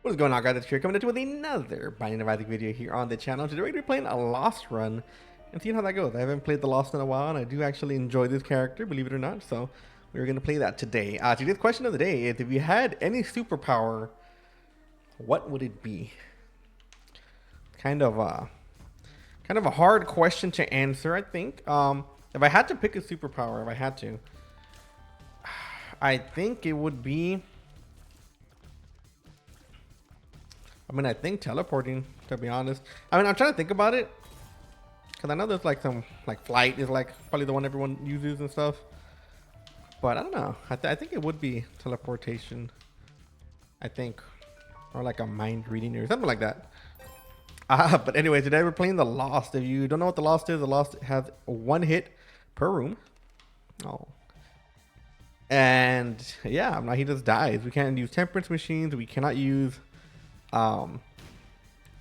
What is going on, guys? It's here coming into with another Binding of Isaac video here on the channel. Today we're going to be playing a Lost run and seeing how that goes. I haven't played the Lost in a while, and I do actually enjoy this character, believe it or not. So we're going to play that today. Today's question of the day is: if you had any superpower, what would it be? Kind of a hard question to answer, I think. If I had to pick a superpower, if I had to, I think it would be. I think teleporting, to be honest. I'm trying to think about it. Because I know there's like some, like flight is like probably the one everyone uses and stuff. But I don't know. I think it would be teleportation. I think. Or like a mind reading or something like that. But anyway, today we're playing the Lost. If you don't know what the Lost is, the Lost has one hit per room. Oh. And yeah, he just dies. We can't use temperance machines. We cannot use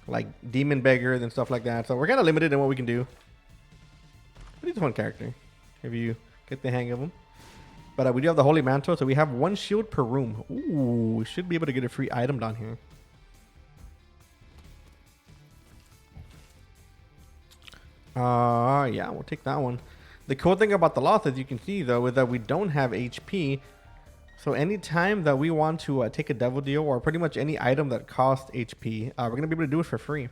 like demon beggars and stuff like that. So we're kind of limited in what we can do. But he's a fun character if you get the hang of him. But we do have the Holy Mantle, so we have one shield per room. Ooh, we should be able to get a free item down here. Yeah, we'll take that one. The cool thing about the Lost, as you can see though, is that we don't have HP. So anytime that we want to take a devil deal or pretty much any item that costs HP, we're going to be able to do it for free.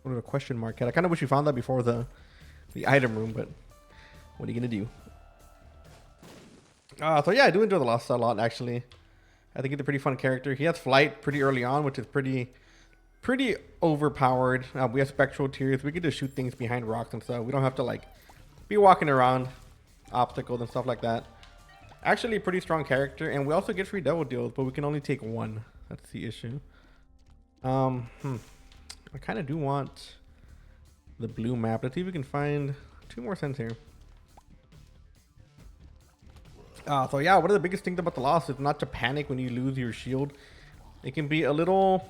What a question mark. I kind of wish we found that before the item room, but what are you going to do? So yeah, I do enjoy the Lost a lot, actually. I think he's a pretty fun character. He has flight pretty early on, which is pretty overpowered. We have spectral tears. We can just shoot things behind rocks and stuff. We don't have to like be walking around obstacles and stuff like that. Actually, a pretty strong character, and we also get free devil deals, but we can only take one. That's the issue. I kind of do want the blue map. Let's see if we can find 2 more cents here. So yeah, one of the biggest things about the Lost is not to panic when you lose your shield. It can be a little,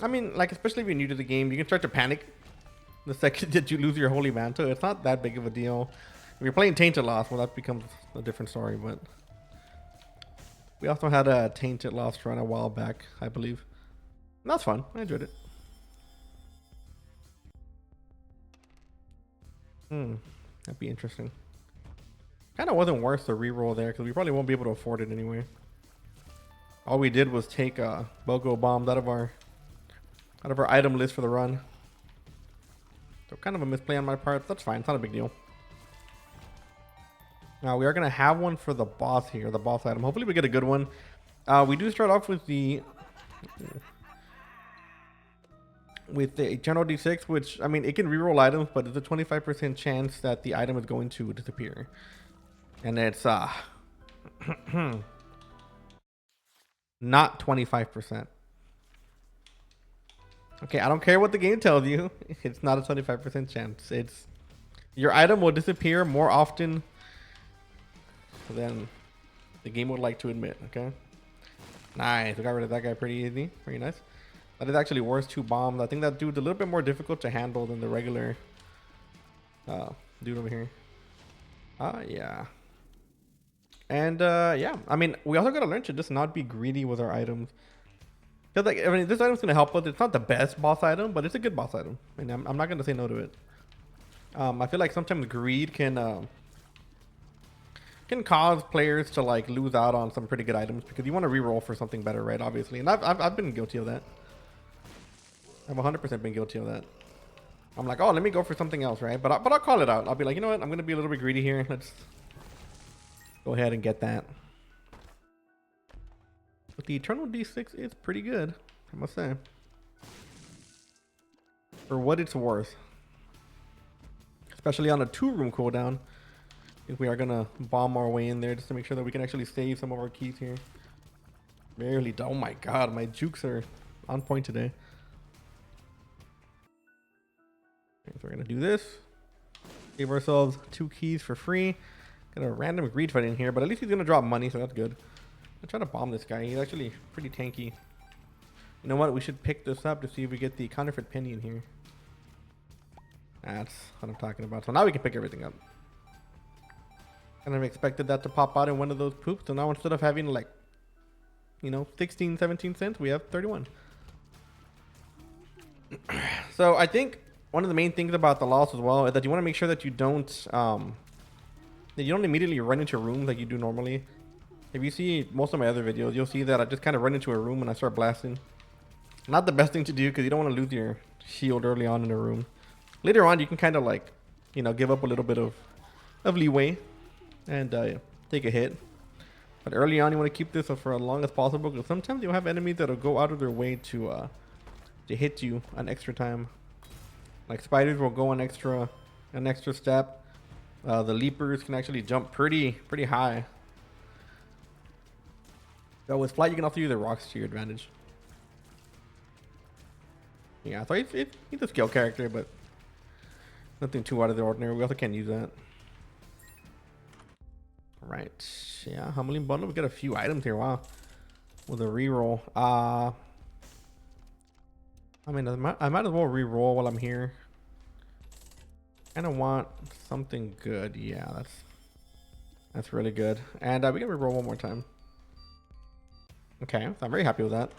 like especially if you're new to the game, you can start to panic the second that you lose your Holy Mantle. It's not that big of a deal. If you're playing Tainted Lost, well, that becomes a different story. But we also had a Tainted Lost run a while back, I believe. And that's fun. I enjoyed it. That'd be interesting. Kind of wasn't worth the reroll there because we probably won't be able to afford it anyway. All we did was take BOGO bombs out of our item list for the run. So kind of a misplay on my part. That's fine. It's not a big deal. Now we are gonna have one for the boss here, the boss item. Hopefully we get a good one. We do start off with the Eternal D6, which it can reroll items, but there's a 25% chance that the item is going to disappear, and it's not 25%. Okay, I don't care what the game tells you. It's not a 25% chance. It's your item will disappear more often than the game would like to admit. Okay, nice. We got rid of that guy pretty easy. Pretty nice. That is actually worth 2 bombs. I think that dude's a little bit more difficult to handle than the regular dude over here. Yeah. And yeah, we also gotta learn to just not be greedy with our items. Cause this item's gonna help us. It's not the best boss item, but it's a good boss item. I'm not gonna say no to it. I feel like sometimes greed can cause players to like lose out on some pretty good items because you want to reroll for something better, right? Obviously, and I've been guilty of that. I've 100% been guilty of that. I'm like, oh, let me go for something else, right? But I'll call it out. I'll be like, you know what? I'm gonna be a little bit greedy here. Let's go ahead and get that. But the Eternal D6 is pretty good, I must say. For what it's worth. Especially on a 2-room cooldown. I think we are gonna bomb our way in there just to make sure that we can actually save some of our keys here. Barely. Oh my god, my jukes are on point today. Okay, so we're gonna do this. Give ourselves 2 keys for free. Got a random greed fight in here, but at least he's gonna drop money, so that's good. I'm trying to bomb this guy. He's actually pretty tanky. You know what? We should pick this up to see if we get the counterfeit penny in here. That's what I'm talking about. So now we can pick everything up. Kind of expected that to pop out in one of those poops. So now instead of having like you know, 16, 17 cents. We have 31. So I think one of the main things about the loss as well is that you want to make sure that you don't that you don't immediately run into rooms like you do normally. If you see most of my other videos, you'll see that I just kind of run into a room and I start blasting. Not the best thing to do because you don't want to lose your shield early on in a room. Later on, you can kind of like, you know, give up a little bit of leeway and take a hit. But early on, you want to keep this for as long as possible because sometimes you'll have enemies that'll go out of their way to hit you an extra time. Like spiders will go an extra step. The leapers can actually jump pretty high. So with flight, you can also use the rocks to your advantage. Yeah, so he's a skill character, but nothing too out of the ordinary. We also can't use that. Right. Yeah, Humbling Bundle. We got a few items here. Wow. With a reroll. I mean, I might as well reroll while I'm here. I kind of want something good. Yeah, that's really good. And we can reroll one more time. Okay, so I'm very happy with that.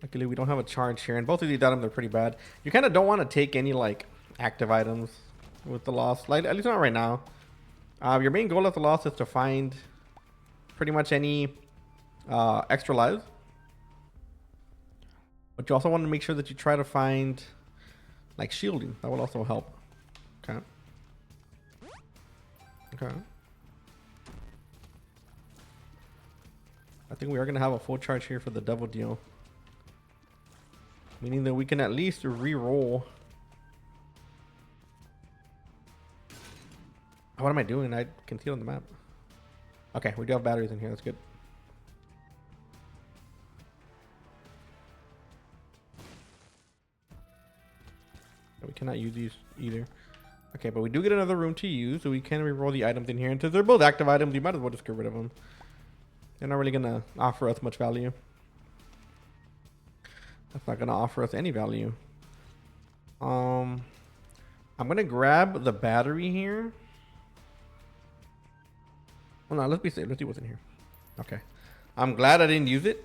Luckily, we don't have a charge here, and both of these items are pretty bad. You kind of don't want to take any like active items with the loss, like at least not right now. Your main goal of the loss is to find pretty much any extra lives, but you also want to make sure that you try to find like shielding. That will also help. Okay. Okay. I think we are gonna have a full charge here for the devil deal. Meaning that we can at least re-roll. What am I doing? I can see it on the map. Okay, we do have batteries in here. That's good. We cannot use these either. Okay, but we do get another room to use, so we can re-roll the items in here. And since they're both active items, you might as well just get rid of them. They're not really gonna offer us much value. That's not gonna offer us any value. I'm gonna grab the battery here. Well, no, let's be safe. Let's see what's in here. Okay. I'm glad I didn't use it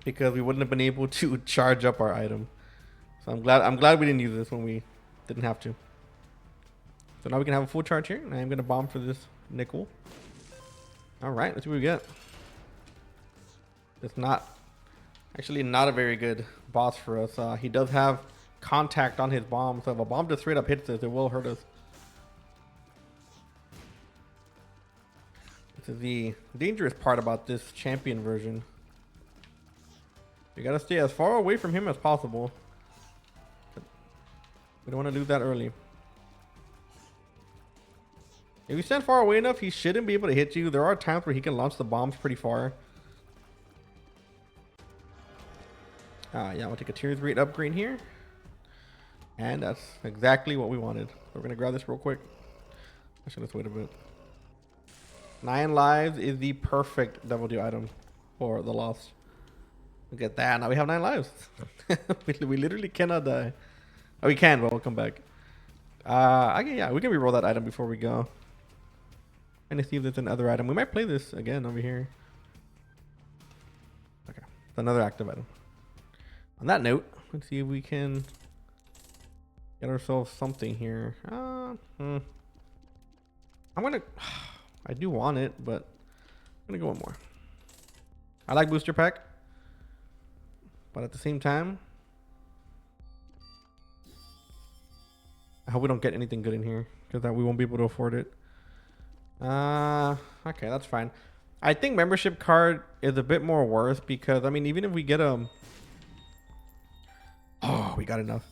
because we wouldn't have been able to charge up our item. So I'm glad we didn't use this when we didn't have to. So now we can have a full charge here, and I'm gonna bomb for this nickel. All right, let's see what we get. It's actually not a very good boss for us. He does have contact on his bomb, so if a bomb just straight up hits us, it will hurt us. This is the dangerous part about this champion version. You gotta stay as far away from him as possible. We don't want to lose that early. If you stand far away enough, he shouldn't be able to hit you. There are times where he can launch the bombs pretty far. Yeah, we'll take a tier 3 upgrade here. And that's exactly what we wanted. We're going to grab this real quick. I should have waited a bit. 9 lives is the perfect double deal item for the loss. Look at that. Now we have 9 lives. we literally cannot die. Oh, we can, but we'll come back. Yeah, we can reroll that item before we go. And see if there's another item. We might play this again over here. Okay, it's another active item. On that note, let's see if we can get ourselves something here. I'm gonna. I do want it, but I'm gonna go one more. I like booster pack, but at the same time, I hope we don't get anything good in here because we won't be able to afford it. Okay, that's fine. I think membership card is a bit more worth because I mean, even if we get a oh, we got enough.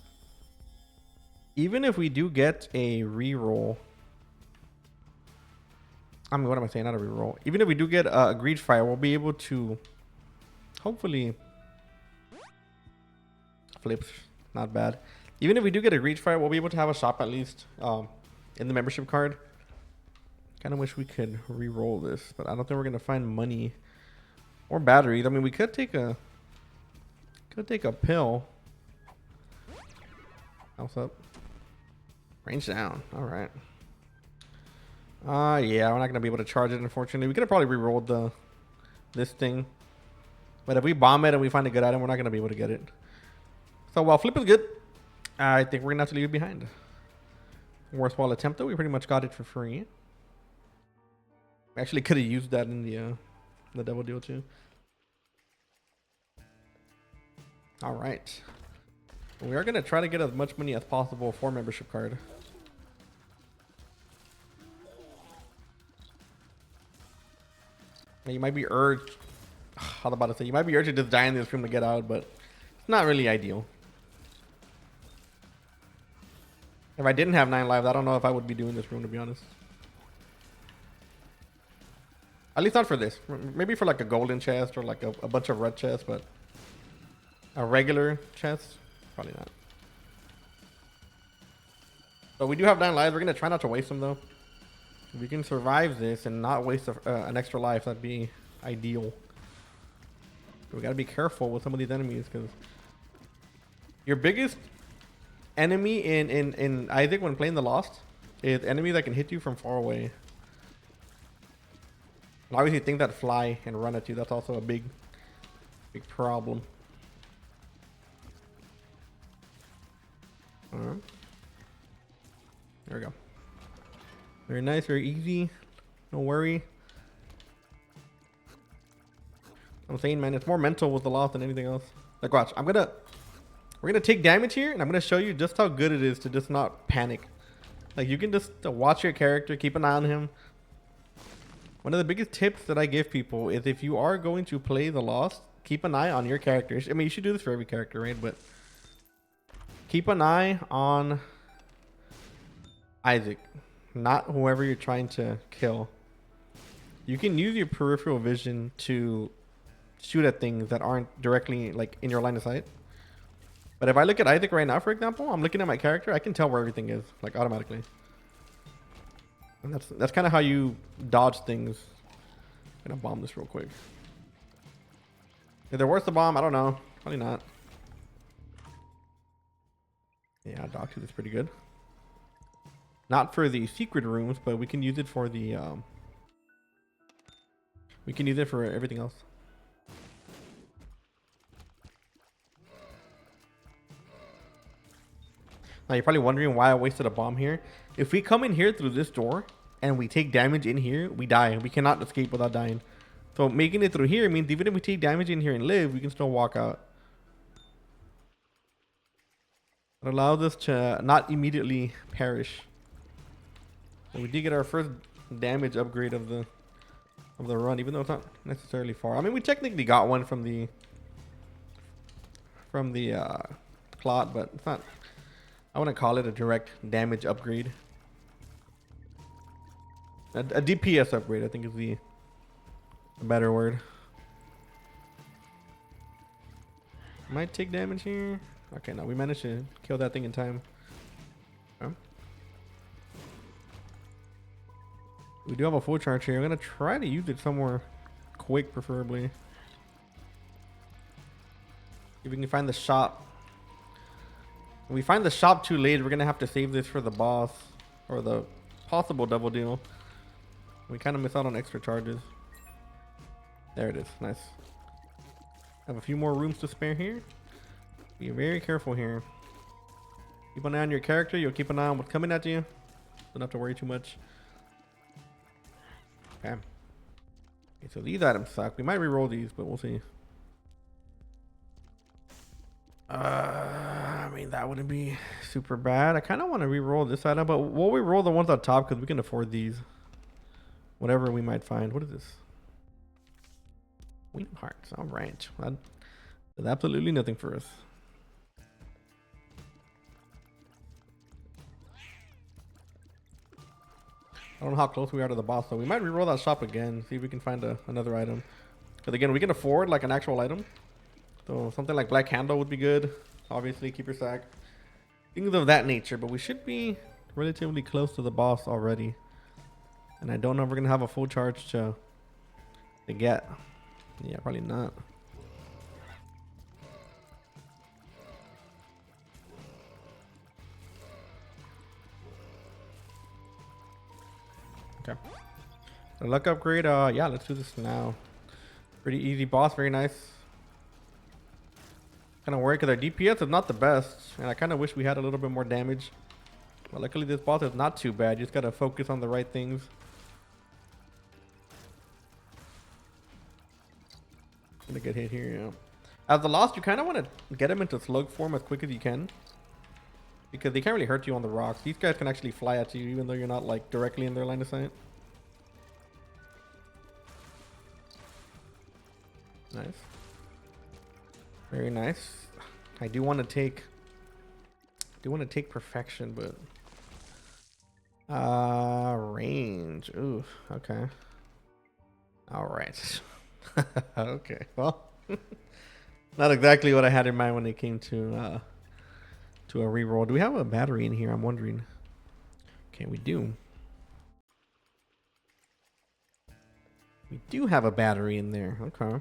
Even if we do get a reroll, I mean, what am I saying? Not a reroll. Even if we do get a greed fire, we'll be able to hopefully flips. Not bad. Even if we do get a greed fire, we'll be able to have a shop at least in the membership card. Kind of wish we could re-roll this, but I don't think we're gonna find money or batteries. I mean, we could take a pill. House up. Range down. All right. Yeah, we're not gonna be able to charge it. Unfortunately, we could have probably re-rolled the this thing. But if we bomb it and we find a good item, we're not going to be able to get it. So while flip is good, I think we're going to have to leave it behind. Worthwhile attempt though. We pretty much got it for free. We actually could have used that in the double deal too. All right. We are going to try to get as much money as possible for membership card. You might be urged. I was about to say, you might be urged to just die in this room to get out, but it's not really ideal. If I didn't have 9 lives, I don't know if I would be doing this room, to be honest. At least not for this. Maybe for like a golden chest or like a bunch of red chests, but a regular chest, probably not. But we do have 9 lives. We're going to try not to waste them, though. If we can survive this and not waste an extra life, that'd be ideal. We got to be careful with some of these enemies, because your biggest enemy in Isaac when playing the Lost is enemies that can hit you from far away. And obviously things that fly and run at you, that's also a big problem. There we go. Very nice, very easy. No worry. I'm saying, man, it's more mental with the Lost than anything else. Like, watch, we're gonna take damage here, and I'm gonna show you just how good it is to just not panic. Like, you can just watch your character, keep an eye on him. One of the biggest tips that I give people is, if you are going to play the Lost, keep an eye on your character. I mean, you should do this for every character, right? But keep an eye on Isaac, not whoever you're trying to kill. You can use your peripheral vision to shoot at things that aren't directly like in your line of sight. But if I look at Isaac right now, for example, I'm looking at my character, I can tell where everything is, like, automatically. And that's kind of how you dodge things. I'm gonna bomb this real quick. If they're worth the bomb, I don't know. Probably not. Yeah, dog tooth is pretty good. Not for the secret rooms, but we can use it for the we can use it for everything else. Now you're probably wondering why I wasted a bomb here. If we come in here through this door and we take damage in here, we die. We cannot escape without dying. So making it through here means even if we take damage in here and live, we can still walk out. It allows us to not immediately perish. And we did get our first damage upgrade of the run, even though it's not necessarily far. I mean, we technically got one from the plot, but it's not. I wouldn't call it a direct damage upgrade. A DPS upgrade, I think, is the better word. Might take damage here. Okay, no, we managed to kill that thing in time. Okay. We do have a full charge here. I'm gonna try to use it somewhere quick, preferably. If we can find the shop. If we find the shop too late, we're gonna have to save this for the boss or the possible double deal. We kind of miss out on extra charges. There it is. Nice. Have a few more rooms to spare here. Be very careful here. Keep an eye on your character. You'll keep an eye on what's coming at you. Don't have to worry too much. Okay. Okay, so these items suck. We might re-roll these, but we'll see. I mean, that wouldn't be super bad. I kind of want to re-roll this item, but we'll re-roll the ones on top because we can afford these. Whatever we might find. What is this? Wing hearts. All right. That is absolutely nothing for us. I don't know how close we are to the boss, so we might re-roll that shop again, see if we can find another item. Because again, we can afford like an actual item. So something like Black Handle would be good. Obviously, keep your sack. Things of that nature, but we should be relatively close to the boss already. And I don't know if we're going to have a full charge to get. Yeah, probably not. Okay. A luck upgrade, yeah, let's do this now. Pretty easy boss, very nice. Kind of worried because our DPS is not the best, and I kind of wish we had a little bit more damage. But luckily this boss is not too bad. You just gotta focus on the right things. Gonna get hit here, yeah. As the Lost, you kind of want to get him into slug form as quick as you can, because they can't really hurt you on the rocks. These guys can actually fly at you even though you're not like directly in their line of sight. Nice. Very nice. I do want to take perfection, but range. Ooh, okay. All right. Okay. Well, not exactly what I had in mind when it came to a reroll. Do we have a battery in here? I'm wondering. Okay, we do. We do have a battery in there. Okay.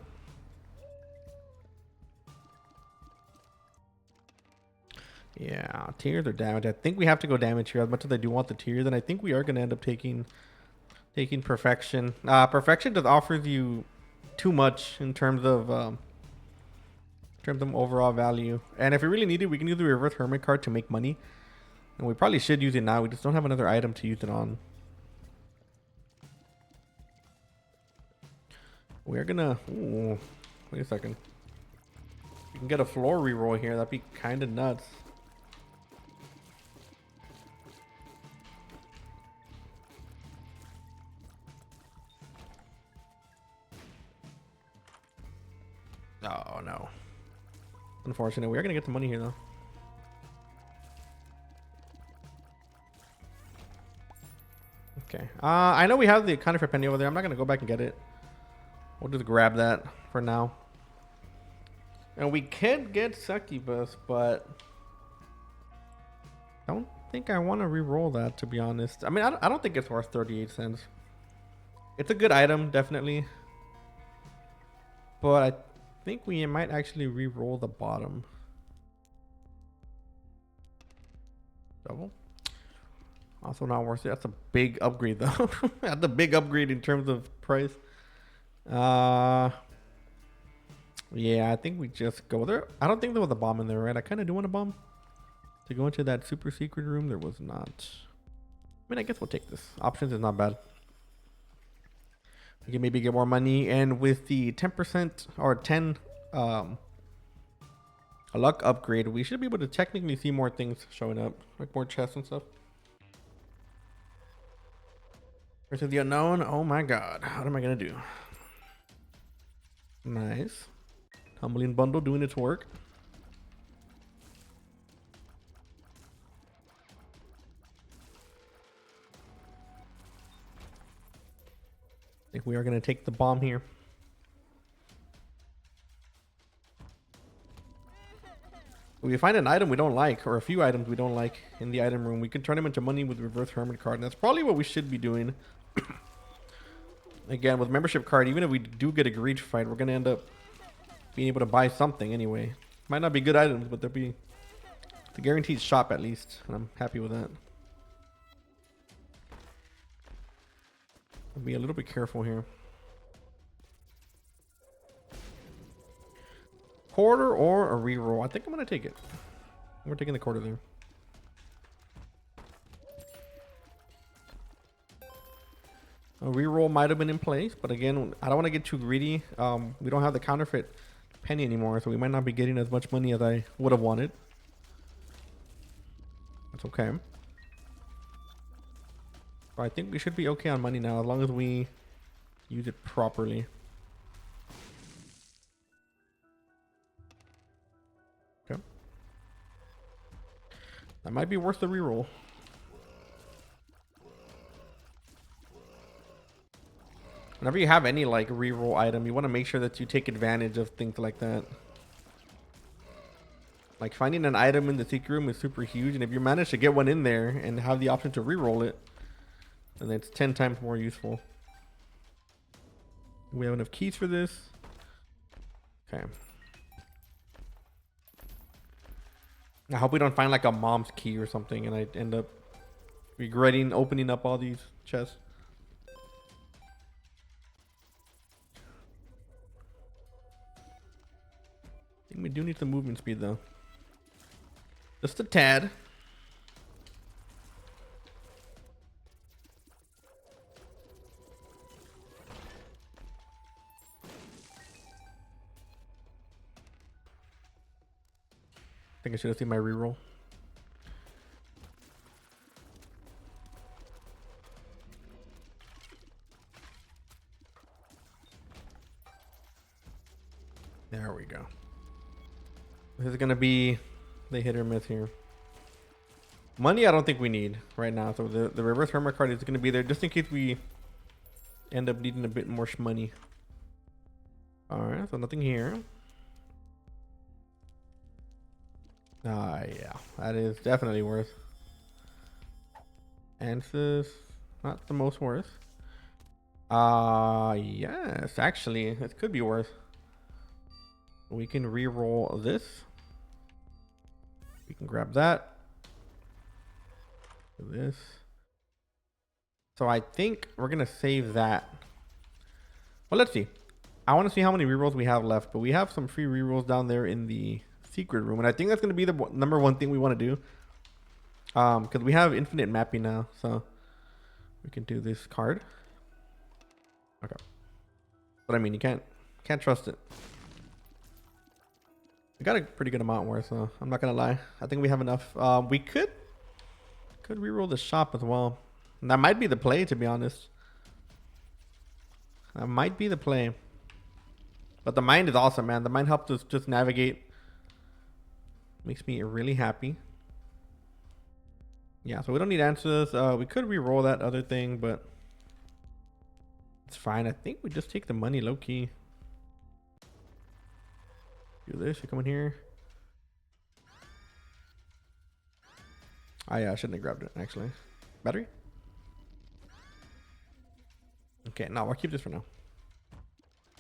Yeah, tears or damage. I think we have to go damage here as much as I do want the tears, and I think we are going to end up taking perfection. Perfection just offers you too much in terms of overall value. And if we really need it, we can use the reverse hermit card to make money. And we probably should use it now. We just don't have another item to use it on. We're gonna... Ooh, wait a second. We can get a floor reroll here. That'd be kind of nuts. Oh, no. Unfortunate. We are going to get the money here, though. Okay. I know we have the counterfeit penny over there. I'm not going to go back and get it. We'll just grab that for now. And we can get Succubus, but I don't think I want to re-roll that, to be honest. I mean, I don't think it's worth 38 cents. It's a good item, definitely. But I think we might actually re-roll the bottom. Double. Also not worth it. That's a big upgrade, though. That's a big upgrade in terms of price. Yeah, I think we just go there. I don't think there was a bomb in there, right? I kind of do want a bomb. To go into that super secret room, there was not. I mean, I guess we'll take this. Options is not bad. We can maybe get more money. And with the 10% or 10 a luck upgrade, we should be able to technically see more things showing up. Like more chests and stuff. Versus the unknown. Oh my god. What am I going to do? Nice. Tumbling bundle doing its work. I think we are going to take the bomb here. If we find an item we don't like, or a few items we don't like in the item room, we can turn them into money with reverse hermit card. And that's probably what we should be doing. Again, with membership card, even if we do get a greed fight, we're going to end up being able to buy something anyway. Might not be good items, but they'll be the guaranteed shop at least. And I'm happy with that. I'll be a little bit careful here. Quarter or a reroll? I think I'm going to take it. We're taking the quarter there. A reroll might have been in place, but again, I don't want to get too greedy. We don't have the counterfeit penny anymore, so we might not be getting as much money as I would have wanted. That's okay. But I think we should be okay on money now, as long as we use it properly. Okay. That might be worth the reroll. Whenever you have any like reroll item, you want to make sure that you take advantage of things like that. Like finding an item in the secret room is super huge, and if you manage to get one in there and have the option to reroll it, then it's 10 times more useful. We have enough keys for this. Okay. I hope we don't find like a mom's key or something and I end up regretting opening up all these chests. think we do need some movement speed though. Just a tad. I think I should have seen my reroll. There we go. This is gonna be the hit or miss here. Money I don't think we need right now. So the reverse hermit card is gonna be there just in case we end up needing a bit more money. Alright, so nothing here. Yeah, that is definitely worth. Ansys, not the most worth. Yes, actually, it could be worth. We can re-roll this. We can grab that. This. So I think we're gonna save that. Well, let's see. I want to see how many rerolls we have left, but we have some free rerolls down there in the secret room, and I think that's gonna be the number one thing we want to do. Because we have infinite mapping now, so we can do this card. Okay. But I mean, you can't trust it. We got a pretty good amount worth, so I'm not gonna lie. I think we have enough. We could reroll the shop as well. And that might be the play, to be honest. That might be the play. But the mind is awesome, man. The mind helps us just navigate. Makes me really happy. Yeah, so we don't need answers. We could re-roll that other thing, but it's fine. I think we just take the money low key. Do this. You come in here. Oh yeah, I shouldn't have grabbed it actually. Battery. Okay, no, I'll keep this for now.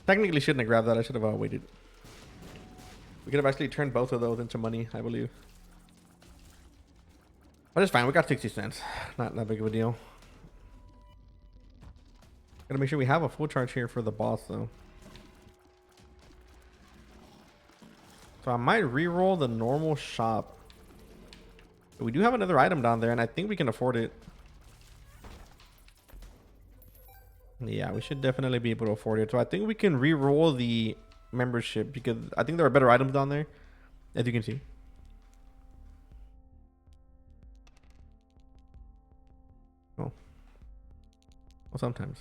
Technically shouldn't have grabbed that. I should have waited. We could have actually turned both of those into money, I believe. But it's fine. We got 60 cents. Not that big of a deal. Gotta make sure we have a full charge here for the boss though. So I might re-roll the normal shop. But we do have another item down there and I think we can afford it. Yeah, we should definitely be able to afford it. So I think we can re-roll the membership because I think there are better items down there, as you can see. Oh. Well, sometimes.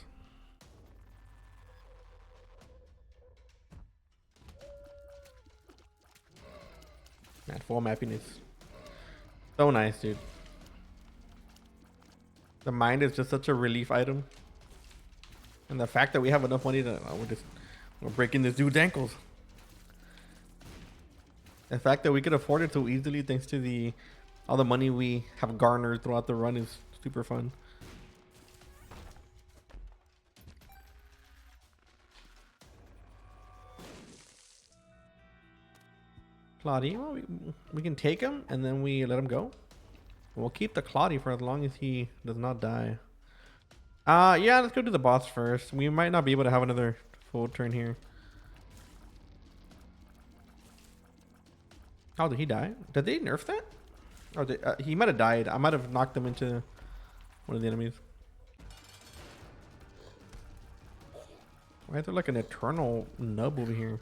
Man, full mapping is so nice, dude. The mind is just such a relief item. And the fact that we have enough money to we're breaking this dude's ankles. The fact that we could afford it so easily thanks to all the money we have garnered throughout the run is super fun. Claudia, well, we can take him and then we let him go. We'll keep the Claudia for as long as he does not die. Yeah, let's go do the boss first. We might not be able to have another full turn here. Oh, did he die? Did they nerf that? Or he might have died. I might have knocked him into one of the enemies. Why is there like an eternal nub over here?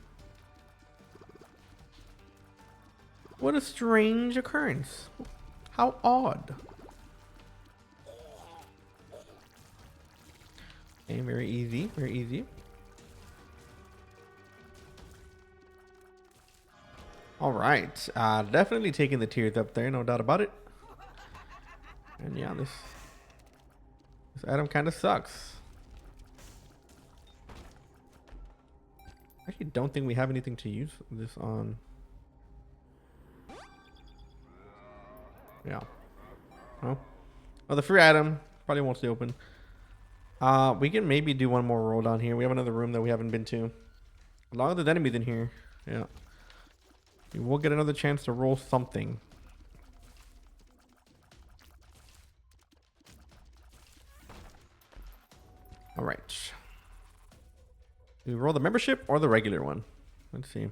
What a strange occurrence. How odd. Okay, very easy, very easy. All right, definitely taking the tiers up there, no doubt about it. And yeah, this item kind of sucks. I actually don't think we have anything to use this on. Yeah. Oh. Well, the free item probably won't stay open. We can maybe do one more roll down here. We have another room that we haven't been to. As long as there's enemies in here. Yeah. We'll get another chance to roll something. All right. Do we roll the membership or the regular one? Let's see.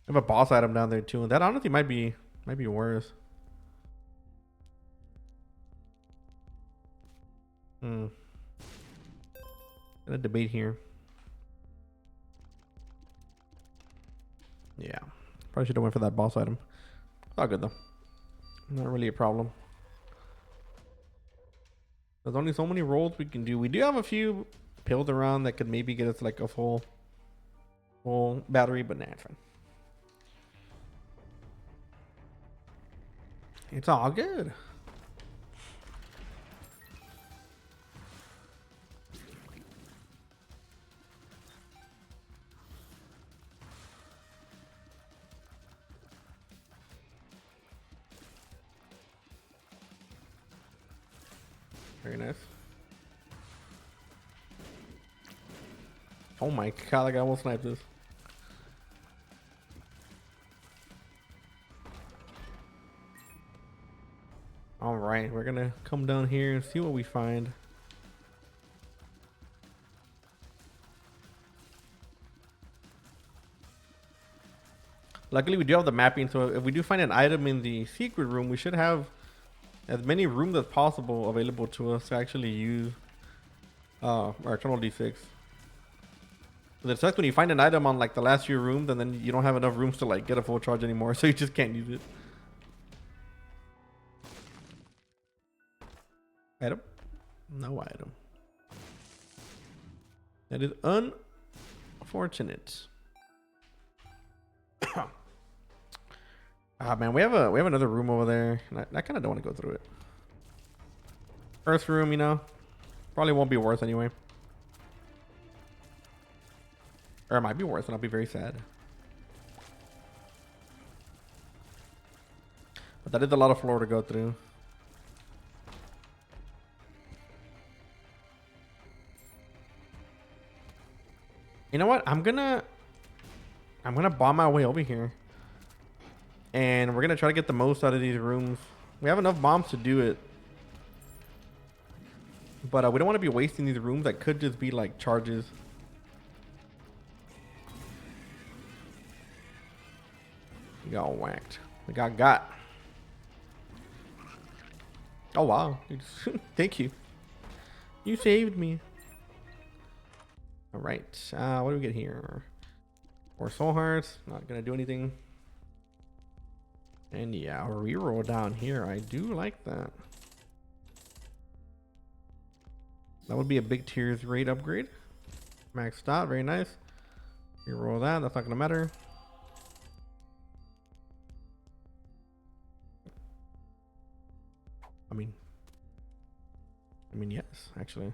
I have a boss item down there too, and that honestly might be worse. Gonna debate here. Yeah, probably should have went for that boss item. All good though. Not really a problem. There's only so many rolls we can do. We do have a few pills around that could maybe get us like a full battery, but nah, it's fine. It's all good. Very nice. Oh my god, that guy almost sniped this. All right, we're gonna come down here and see what we find. Luckily, we do have the mapping, so if we do find an item in the secret room, we should have as many rooms as possible available to us to actually use our Eternal D6. But it sucks when you find an item on like the last few rooms and then you don't have enough rooms to like get a full charge anymore, so you just can't use it. Item? No item. That is unfortunate. Ah man, we have another room over there, and I kind of don't want to go through it. Earth room, you know, probably won't be worth anyway, or it might be worth, and I'll be very sad. But that is a lot of floor to go through. You know what? I'm gonna bomb my way over here. And we're going to try to get the most out of these rooms. We have enough bombs to do it. But we don't want to be wasting these rooms that could just be like charges. We got whacked. We got. Oh, wow. Thank you. You saved me. All right. What do we get here? More soul hearts. Not going to do anything. And yeah, a reroll down here. I do like that. That would be a big tiers rate upgrade. Maxed out. Very nice. Reroll that. That's not going to matter. I mean, yes, actually.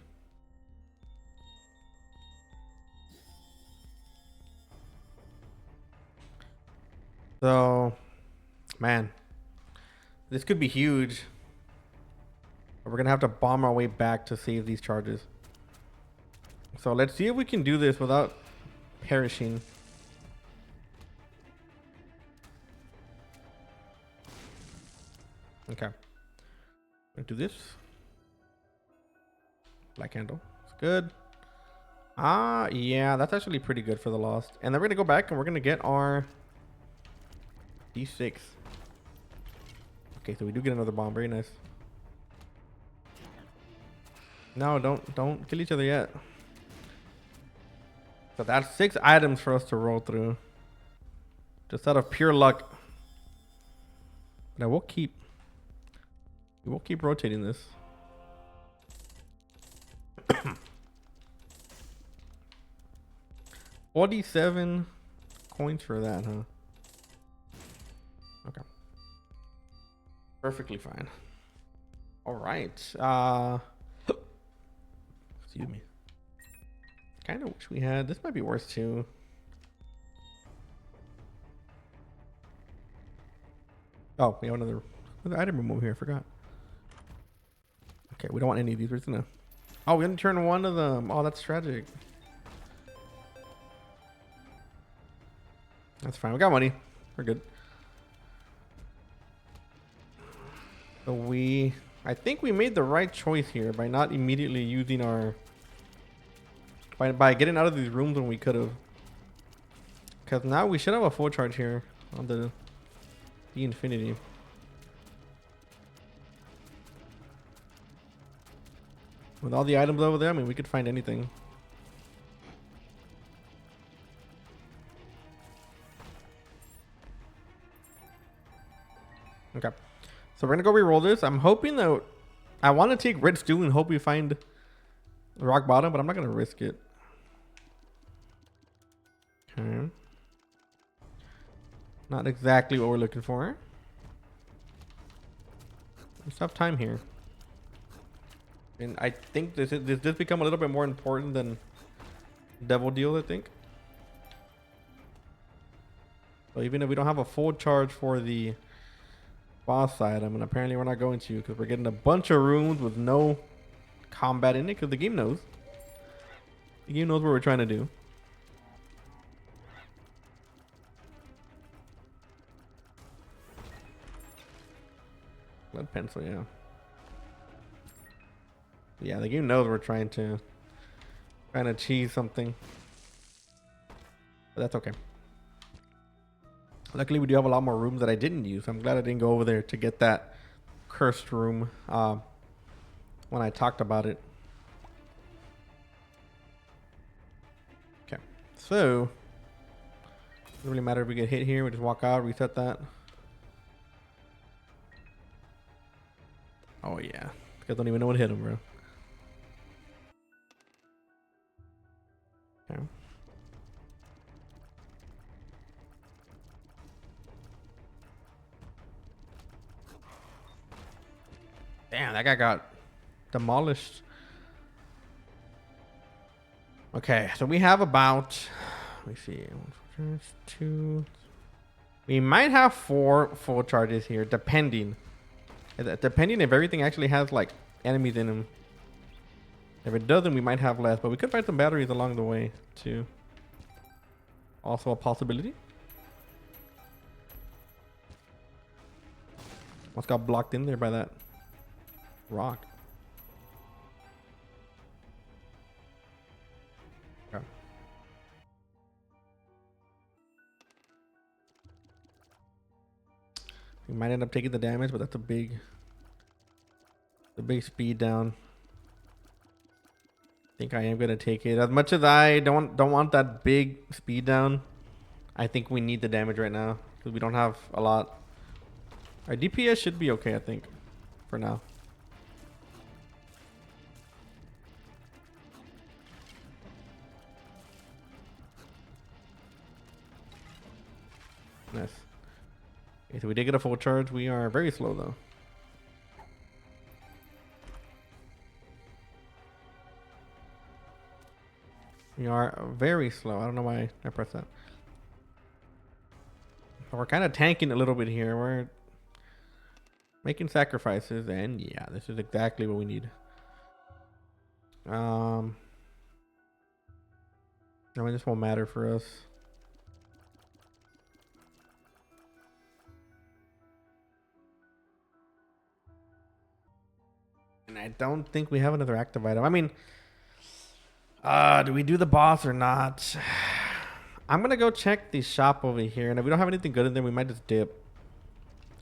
So, man, this could be huge. But we're gonna have to bomb our way back to save these charges. So let's see if we can do this without perishing. Okay. Gonna do this. Black handle. It's good. Yeah, that's actually pretty good for the lost. And then we're gonna go back and we're gonna get our D6. Okay, so we do get another bomb. Very nice. No, don't kill each other yet. So that's 6 items for us to roll through. Just out of pure luck. But we will keep rotating this. $47 coins for that, huh? Okay. Perfectly fine. All right. Excuse me. Kind of wish we had. This might be worth too. Oh, we have another item room over here. I forgot. Okay, we don't want any of these. We're just gonna. Oh, we only turn one of them. Oh, that's tragic. That's fine. We got money. We're good. So I think we made the right choice here by not immediately using our, by getting out of these rooms when we could have. Because now we should have a full charge here on the Infinity. With all the items over there, I mean, we could find anything. Okay. So we're going to go re-roll this. I'm hoping that... I want to take Red Stew and hope we find rock bottom, but I'm not going to risk it. Okay. Not exactly what we're looking for. We still have time here. And I think this does become a little bit more important than Devil Deal, I think. So even if we don't have a full charge for the boss item, and apparently we're not going to, because we're getting a bunch of rooms with no combat in it, because the game knows. The game knows what we're trying to do. Lead pencil, yeah. Yeah, the game knows we're trying to cheese something. But that's okay. Luckily, we do have a lot more rooms that I didn't use. I'm glad I didn't go over there to get that cursed room when I talked about it. Okay, so doesn't really matter if we get hit here. We just walk out, reset that. Oh yeah, you guys don't even know what hit him, bro. Okay. Damn, that guy got demolished. Okay, so we have about, let me see, 2. We might have 4 full charges here, depending if everything actually has like enemies in them. If it doesn't, we might have less, but we could find some batteries along the way too. Also a possibility. What's got blocked in there by that rock? Okay. We might end up taking the damage, but that's a big speed down. I think I am gonna take it. As much as I don't want that big speed down, I think we need the damage right now because we don't have a lot. Our DPS should be okay, I think, for now. Nice. Okay, so we did get a full charge. We are very slow though. We are very slow. I don't know why I pressed that. We're kind of tanking a little bit here. We're making sacrifices, and yeah, this is exactly what we need. I mean, this won't matter for us. And I don't think we have another active item. I mean, do we do the boss or not? I'm gonna go check the shop over here, and if we don't have anything good in there, we might just dip.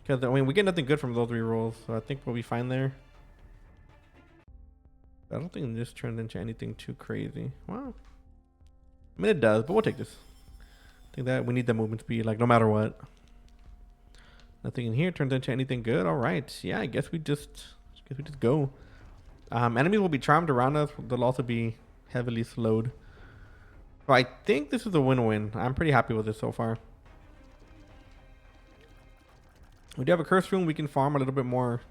Because I mean, we get nothing good from those rerolls, so I think we'll be fine there. I don't think this turned into anything too crazy. Well, I mean, it does, but we'll take this. I think that we need the movement speed, like no matter what. Nothing in here turns into anything good. All right, yeah, I guess we just go. Enemies will be charmed around us. They'll also be heavily slowed. So I think this is a win-win. I'm pretty happy with this so far. We do have a curse room. We can farm a little bit more.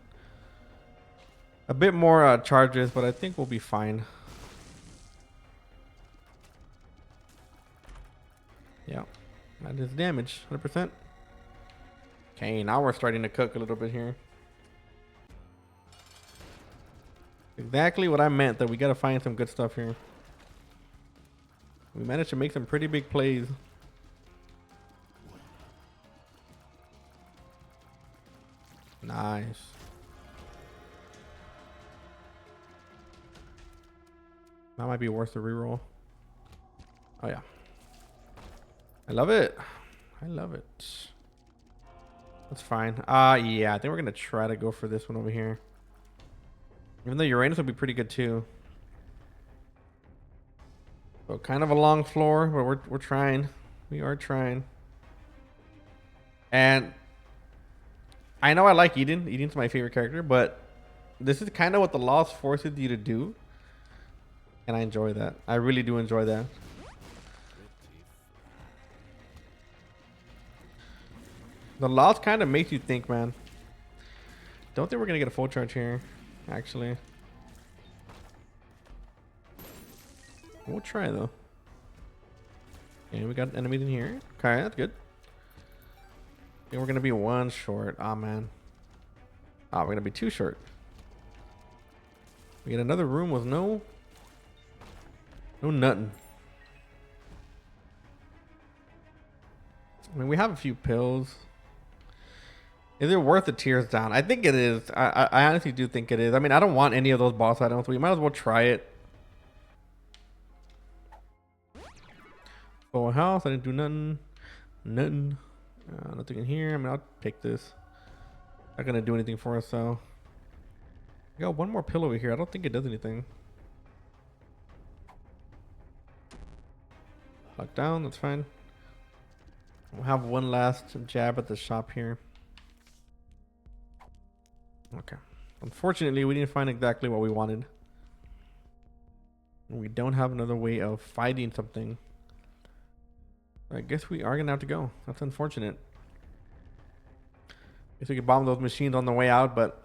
A bit more charges, but I think we'll be fine. Yeah, that is damage, 100%. Okay, now we're starting to cook a little bit here. Exactly what I meant, that we gotta find some good stuff here. We managed to make some pretty big plays. Nice. That might be worth the reroll. Oh yeah. I love it. I love it. That's fine. Yeah, I think we're gonna try to go for this one over here. Even though Uranus would be pretty good too. So kind of a long floor, but we're trying. We are trying. And I know I like Eden. Eden's my favorite character, but this is kind of what the Lost forces you to do. And I enjoy that. I really do enjoy that. The Lost kind of makes you think, man. Don't think we're going to get a full charge here, actually. We'll try, though. Okay, we got enemies in here. Okay, that's good. I think we're going to be one short. Oh, man. Oh, we're going to be two short. We get another room with no nothing. I mean, we have a few pills. Is it worth the tears down? I think it is. I honestly do think it is. I mean, I don't want any of those boss items, so we might as well try it. Full house. I didn't do nothing. Nothing. Nothing in here. I mean, I'll take this. Not gonna do anything for us, though. I got one more pill over here. I don't think it does anything. Lock down. That's fine. We'll have one last jab at the shop here. Okay. Unfortunately, we didn't find exactly what we wanted. We don't have another way of fighting something. I guess we are gonna have to go. That's unfortunate. Guess we could bomb those machines on the way out, but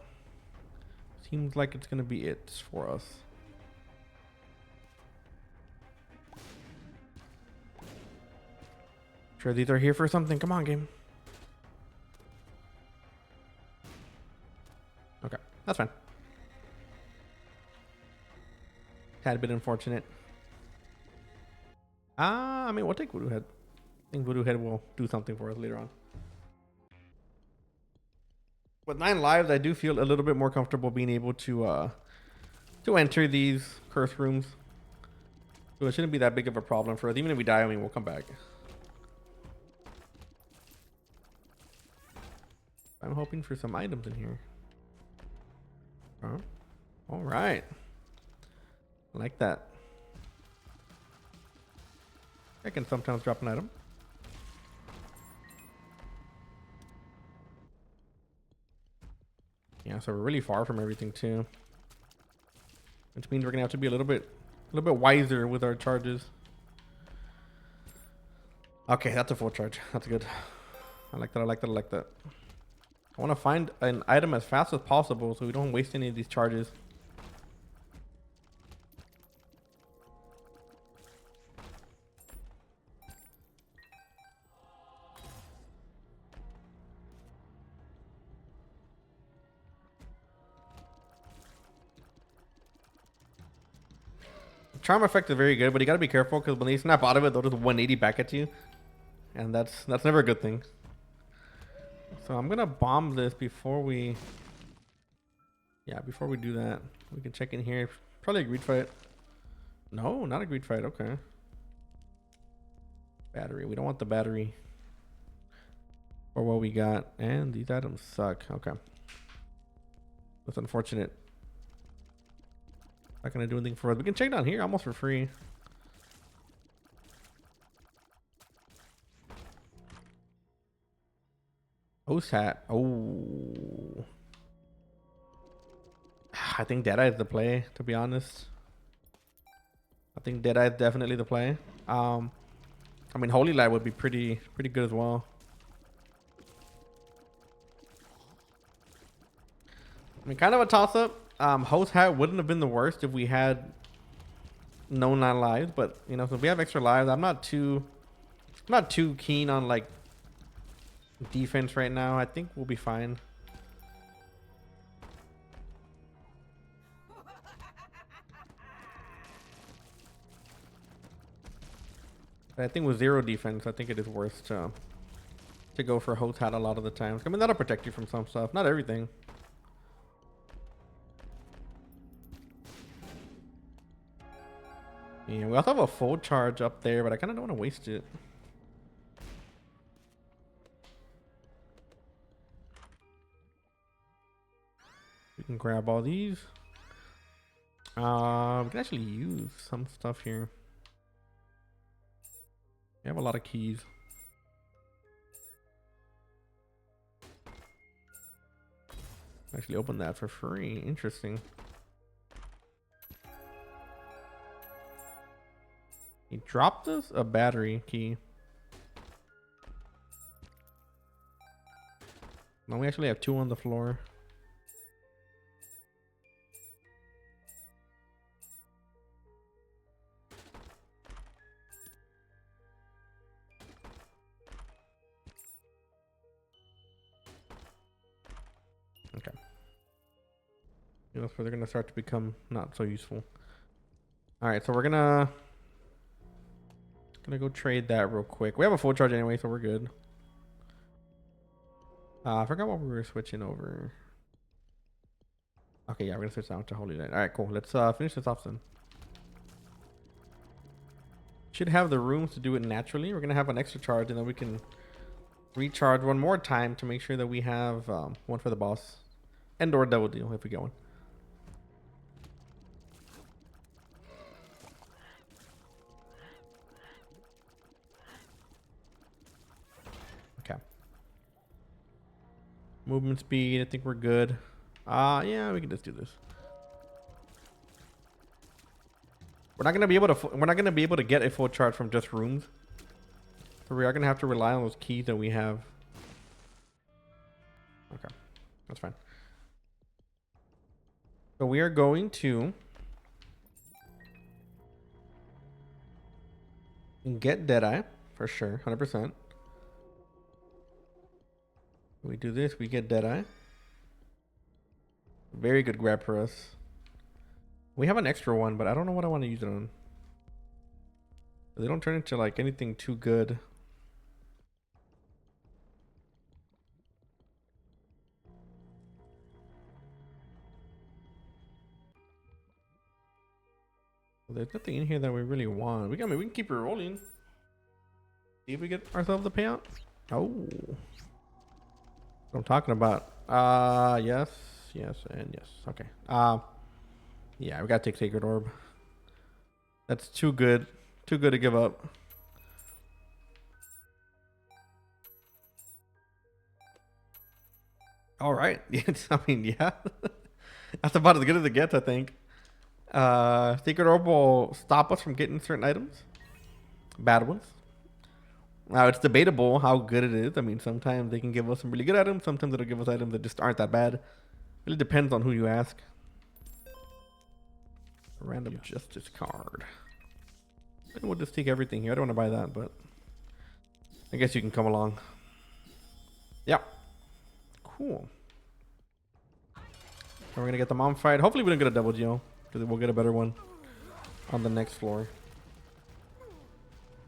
seems like it's gonna be it for us. Sure, these are here for something. Come on, game. Okay, that's fine. Had a bit unfortunate. I mean, we'll take Voodoo Head. I think Voodoo Head will do something for us later on. With 9 lives, I do feel a little bit more comfortable being able to enter these curse rooms. So it shouldn't be that big of a problem for us. Even if we die, I mean, we'll come back. I'm hoping for some items in here. All right. I like that. I can sometimes drop an item. Yeah, so we're really far from everything too. Which means we're gonna have to be a little bit wiser with our charges. Okay, that's a full charge. That's good. I like that. I like that. I like that. I want to find an item as fast as possible so we don't waste any of these charges. Charm effect is very good, but you gotta be careful because when they snap out of it, they'll just 180 back at you, and that's never a good thing. So I'm gonna bomb this before we, before we do that. We can check in here. Probably a greed fight. No, not a greed fight. Okay. Battery. We don't want the battery. Or what we got. And these items suck. Okay. That's unfortunate. Not gonna do anything for us. We can check down here almost for free. Host hat. Oh. I think Deadeye is the play, to be honest. I think Deadeye is definitely the play. I mean, Holy Light would be pretty good as well. I mean, kind of a toss-up. Host hat wouldn't have been the worst if we had no 9 lives, but you know, so if we have extra lives, I'm not too keen on like defense right now. I think we'll be fine. But I think with 0 defense, I think it is worth to go for host hat a lot of the times. I mean, that'll protect you from some stuff, not everything. Yeah, we also have a full charge up there, but I kind of don't want to waste it. We can grab all these. We can actually use some stuff here. We have a lot of keys. Actually open that for free. Interesting. He dropped us a battery key. Now we actually have 2 on the floor. Okay. That's where they're gonna start to become not so useful. All right, so we're gonna go trade that real quick. We have a full charge anyway, so we're good. I forgot what we were switching over. Okay, yeah, we're gonna switch down to Holy Light. All right, cool. Let's finish this off then. Should have the rooms to do it naturally. We're gonna have an extra charge, and then we can recharge one more time to make sure that we have one for the boss and or double deal if we get one. Okay. Movement speed, I think we're good. Yeah, we can just do this. We're not gonna be able to get a full charge from just rooms. So we are gonna have to rely on those keys that we have. Okay, that's fine. So we are going to get Deadeye for sure, 100%. We do this, we get Deadeye. Very good grab for us. We have an extra one, but I don't know what I want to use it on. They don't turn into like anything too good. There's nothing in here that we really want. We can keep it rolling. See if we get ourselves a payout. Oh, what I'm talking about. Yes, and yes. Okay. Yeah, we gotta take Sacred Orb. That's too good to give up. All right. I mean, yeah. That's about as good as it gets, I think. Sacred Orb will stop us from getting certain items. Bad ones. Now, it's debatable how good it is. I mean, sometimes they can give us some really good items. Sometimes it'll give us items that just aren't that bad. Really depends on who you ask. Random Justice card. And we'll just take everything here. I don't want to buy that, but I guess you can come along. Yep. Cool. And we're going to get the mom fight. Hopefully we don't get a double geo, because we'll get a better one on the next floor.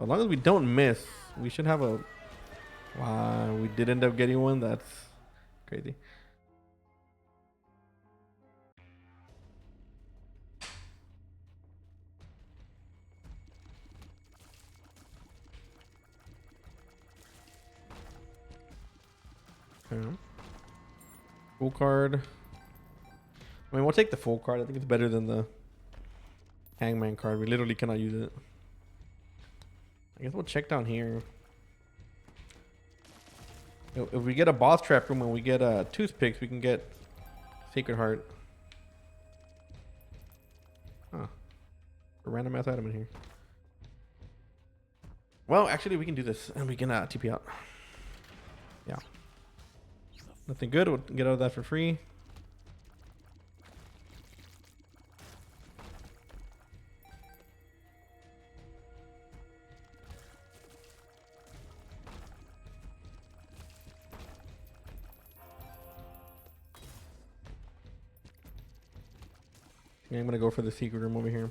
As long as we don't miss, we should have a... Wow, we did end up getting one. That's crazy. Okay. Full card. I mean, we'll take the full card. I think it's better than the Hangman card. We literally cannot use it. I guess we'll check down here. If we get a boss trap room and we get toothpicks, we can get Sacred Heart. Huh. A random ass item in here. Well, actually, we can do this and we can TP out. Yeah. Nothing good. We'll get out of that for free. Yeah, I'm gonna go for the secret room over here.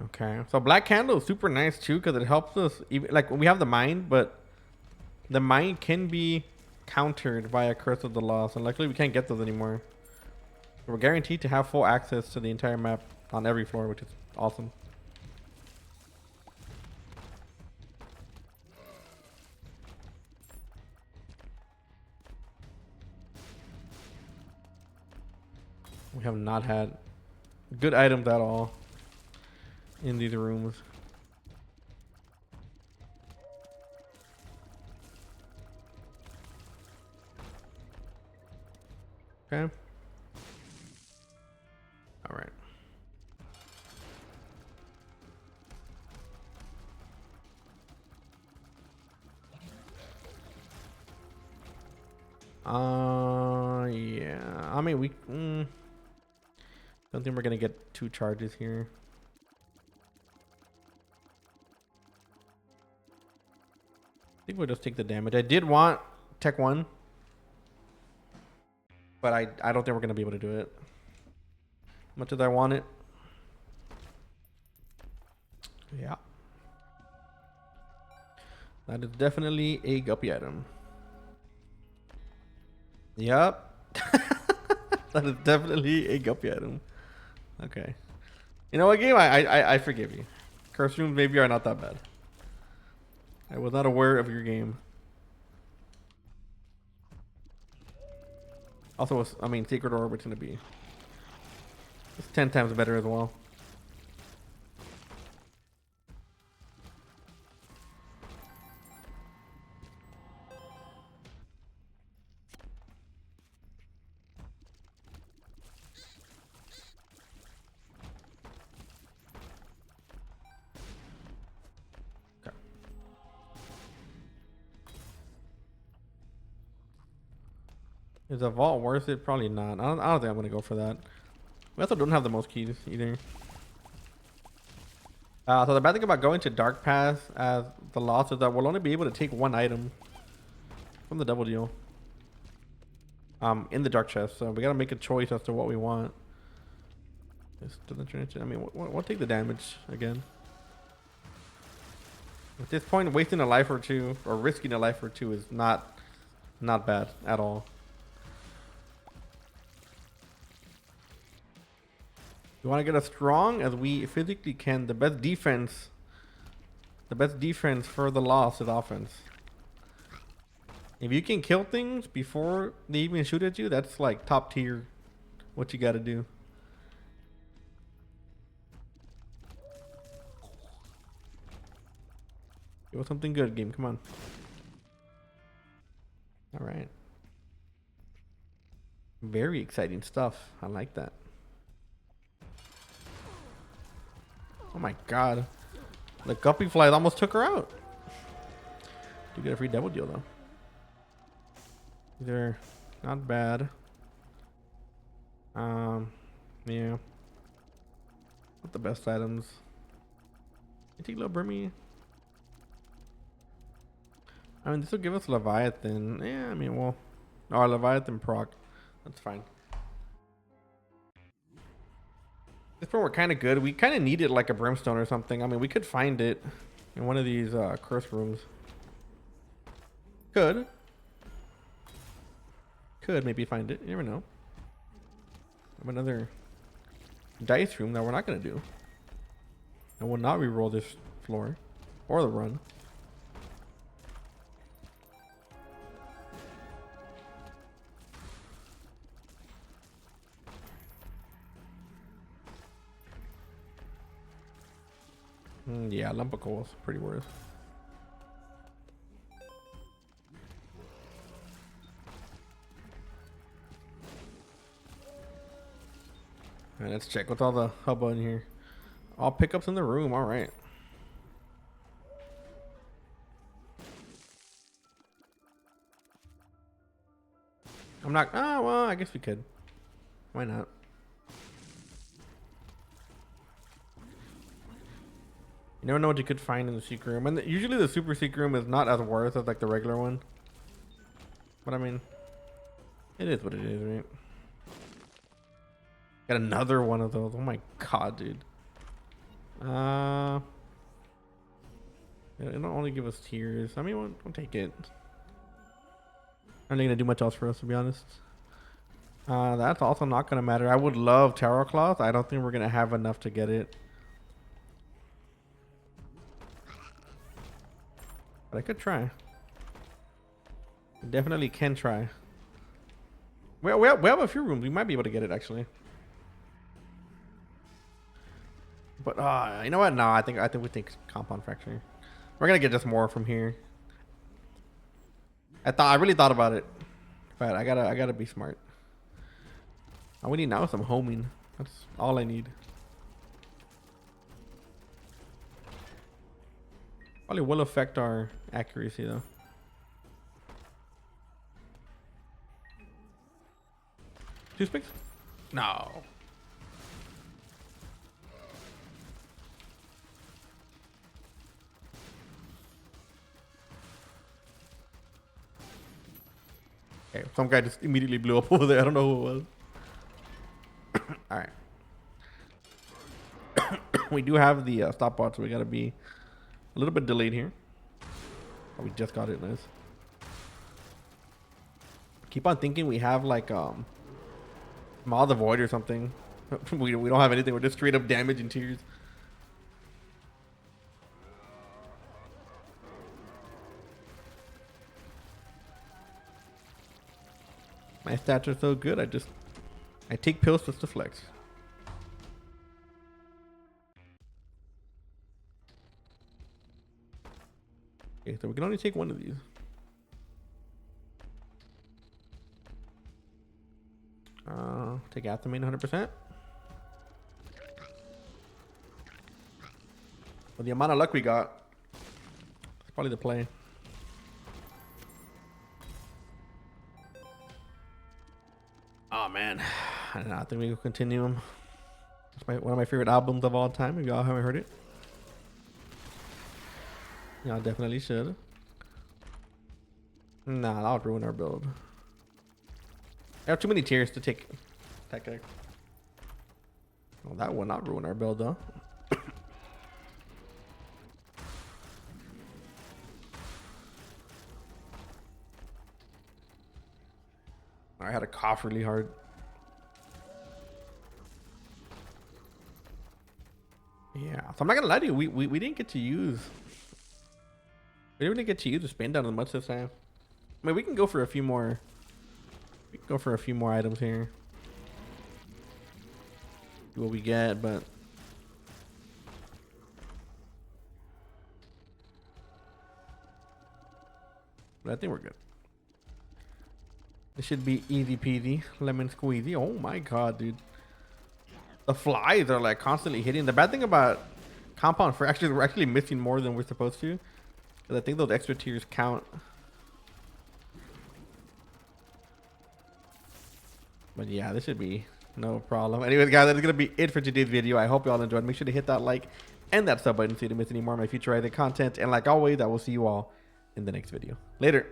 Okay, so Black Candle is super nice too because it helps us. Even like we have the mind, but the mind can be countered by a Curse of the Lost, and luckily we can't get those anymore. We're guaranteed to have full access to the entire map on every floor, which is awesome. We have not had good items at all in these rooms. Okay. All right. Yeah. I mean, we don't think we're gonna get 2 charges here. I think we'll just take the damage. I did want Tech 1, but I don't think we're gonna be able to do it. Much as I want it. Yeah. That is definitely a guppy item. Yep. That is definitely a guppy item. Okay. You know what, game? I forgive you. Curse rooms maybe are not that bad. I was not aware of your game. Also, I mean, Sacred Orbit's gonna be... It's 10 times better as well. Is a vault worth it? Probably not. I don't think I'm gonna go for that. We also don't have the most keys either. So the bad thing about going to Dark Pass as the loss is that we'll only be able to take 1 item from the double deal. In the dark chest, so we gotta make a choice as to what we want. This doesn't turn into. I mean, we'll take the damage again. At this point, wasting a life or 2 or risking a life or 2 is not bad at all. We want to get as strong as we physically can. The best defense for the loss is offense. If you can kill things before they even shoot at you, that's like top tier. What you got to do. Give us something good, game. Come on. All right. Very exciting stuff. I like that. Oh my god. The guppy flies almost took her out. Do get a free double deal though. They're not bad. Yeah. Not the best items. You take little Brimmy. I mean, this will give us Leviathan. Yeah, I mean, well, or Leviathan proc. That's fine. This one we're kind of good. We kind of needed like a brimstone or something. I mean, we could find it in one of these curse rooms. Could maybe find it. You never know. Have another dice room that we're not gonna do. I will not re-roll this floor or the run. Yeah, lump of coal is pretty worth. Alright, let's check what's all the hubba in here. All pickups in the room. All right. I'm not. Oh, well, I guess we could. Why not? You never know what you could find in the secret room. And usually the super secret room is not as worth as like the regular one. But I mean, it is what it is, right? Got another one of those. Oh my god, dude. It'll only give us tears. I mean, we'll take it. I'm not gonna do much else for us, to be honest. That's also not gonna matter. I would love Tarot Cloth. I don't think we're gonna have enough to get it. But I could try. Definitely can try. We have a few rooms. We might be able to get it actually. But you know what? No, I think we think Compound Fracture. We're gonna get just more from here. I really thought about it, but I gotta be smart. All we need now is some homing. That's all I need. Probably will affect our accuracy though. Two spikes? No. Okay, some guy just immediately blew up over there. I don't know who it was. All right. We do have the stopwatch, so we gotta be a little bit delayed here. Oh, we just got it, nice. Keep on thinking we have like Maw the Void or something. we don't have anything. We're just straight up damage and tears. My stats are so good. I take pills just to flex. Okay, so we can only take one of these. Take Athame 100%. With the amount of luck we got, it's probably the play. Oh man, I don't know. I think we will continue them. It's one of my favorite albums of all time. If y'all haven't heard it, y'all definitely should. Nah, that'll ruin our build. I have too many tiers to take. Well, that will not ruin our build though. I had to cough really hard. Yeah, so I'm not gonna lie to you. We didn't get to use. We didn't get to use the spin down as much this time. I mean, we can go for a few more. We can go for a few more items here. See what we get, but I think we're good. This should be easy peasy, lemon squeezy. Oh my god, dude. The flies are like constantly hitting. The bad thing about Compound Fractures, we're actually missing more than we're supposed to. Because I think those extra tiers count. But yeah, this should be no problem. Anyways, guys, that's going to be it for today's video. I hope you all enjoyed. Make sure to hit that like and that sub button so you don't miss any more of my future content. And like always, I will see you all in the next video. Later.